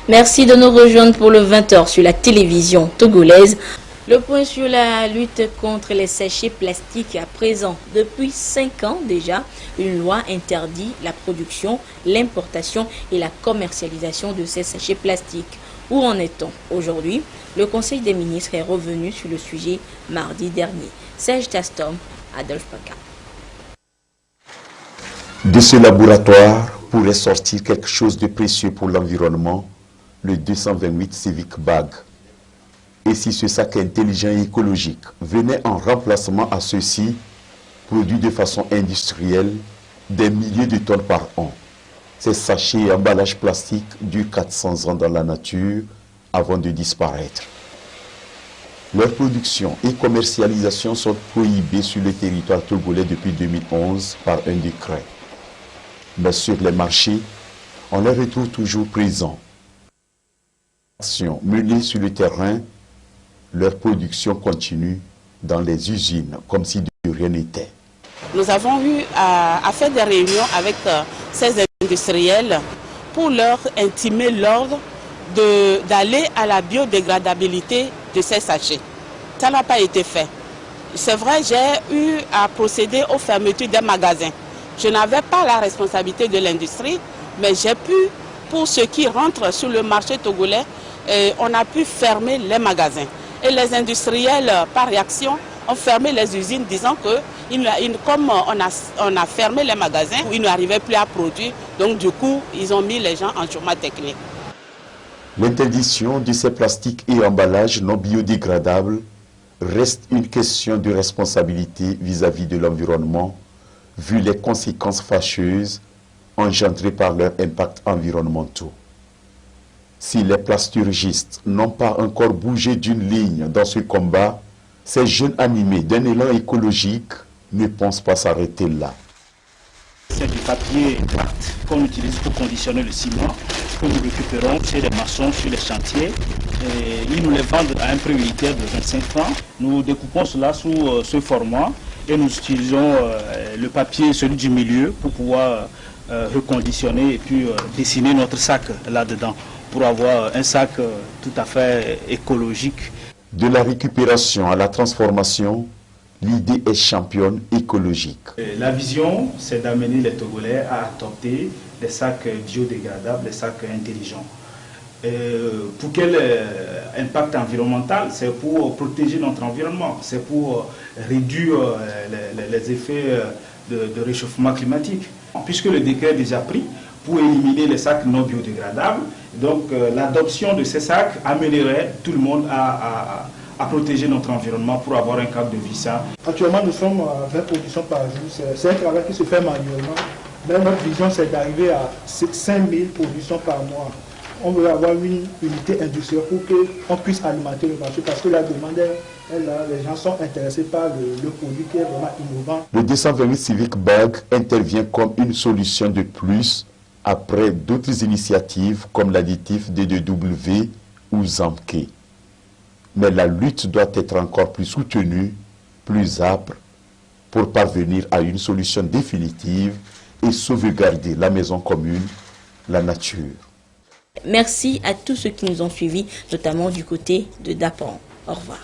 Merci de nous rejoindre pour le 20h sur la télévision togolaise. Le point sur la lutte contre les sachets plastiques à présent. Depuis 5 ans déjà, une loi interdit la production, l'importation et la commercialisation de ces sachets plastiques. Où en est-on aujourd'hui? Le Conseil des ministres est revenu sur le sujet mardi dernier. Serge Tastom, Adolphe Paca. De ce laboratoire pourrait sortir quelque chose de précieux pour l'environnement, le 228 Civic Bag. Et si ce sac intelligent et écologique venait en remplacement à ceux-ci, produits de façon industrielle, des milliers de tonnes par an. Ces sachets et emballages plastiques durent 400 ans dans la nature avant de disparaître. Leur production et commercialisation sont prohibées sur le territoire togolais depuis 2011 par un décret. Mais sur les marchés, on les retrouve toujours présents. Menées sur le terrain, leur production continue dans les usines comme si de rien n'était. Nous avons eu à faire des réunions avec ces industriels pour leur intimer l'ordre d'aller à la biodégradabilité de ces sachets. Ça n'a pas été fait. C'est vrai, j'ai eu à procéder aux fermetures des magasins. Je n'avais pas la responsabilité de l'industrie, mais j'ai pu, pour ceux qui rentrent sur le marché togolais, on a pu fermer les magasins. Et les industriels, par réaction, ont fermé les usines, disant que comme on a fermé les magasins, ils n'arrivaient plus à produire. Donc du coup, ils ont mis les gens en chômage technique. L'interdiction de ces plastiques et emballages non biodégradables reste une question de responsabilité vis-à-vis de l'environnement, vu les conséquences fâcheuses engendrées par leurs impacts environnementaux. Si les plasturgistes n'ont pas encore bougé d'une ligne dans ce combat, ces jeunes animés d'un élan écologique ne pensent pas s'arrêter là. C'est du papier qu'on utilise pour conditionner le ciment, que nous récupérons chez les maçons, sur les chantiers. Et ils nous les vendent à un prix unitaire de 25 francs. Nous découpons cela sous ce format et nous utilisons le papier, celui du milieu, pour pouvoir reconditionner et puis dessiner notre sac là-dedans, pour avoir un sac tout à fait écologique. De la récupération à la transformation, l'idée est championne écologique. La vision, c'est d'amener les Togolais à adopter des sacs biodégradables, des sacs intelligents. Pour quel impact environnemental? C'est pour protéger notre environnement, c'est pour réduire les effets de réchauffement climatique. Puisque le décret est déjà pris pour éliminer les sacs non biodégradables, donc l'adoption de ces sacs amènerait tout le monde à protéger notre environnement pour avoir un cadre de vie sain. Actuellement, nous sommes à 20 productions par jour. C'est un travail qui se fait manuellement. Mais notre vision, c'est d'arriver à 5000 productions par mois. On veut avoir une unité industrielle pour qu'on puisse alimenter le marché parce que la demande est là. Les gens sont intéressés par le produit qui est vraiment innovant. Le 228 Civic Bag intervient comme une solution de plus après d'autres initiatives comme l'additif D2W ou Zamke. Mais la lutte doit être encore plus soutenue, plus âpre, pour parvenir à une solution définitive et sauvegarder la maison commune, la nature. Merci à tous ceux qui nous ont suivis, notamment du côté de Dapan. Au revoir.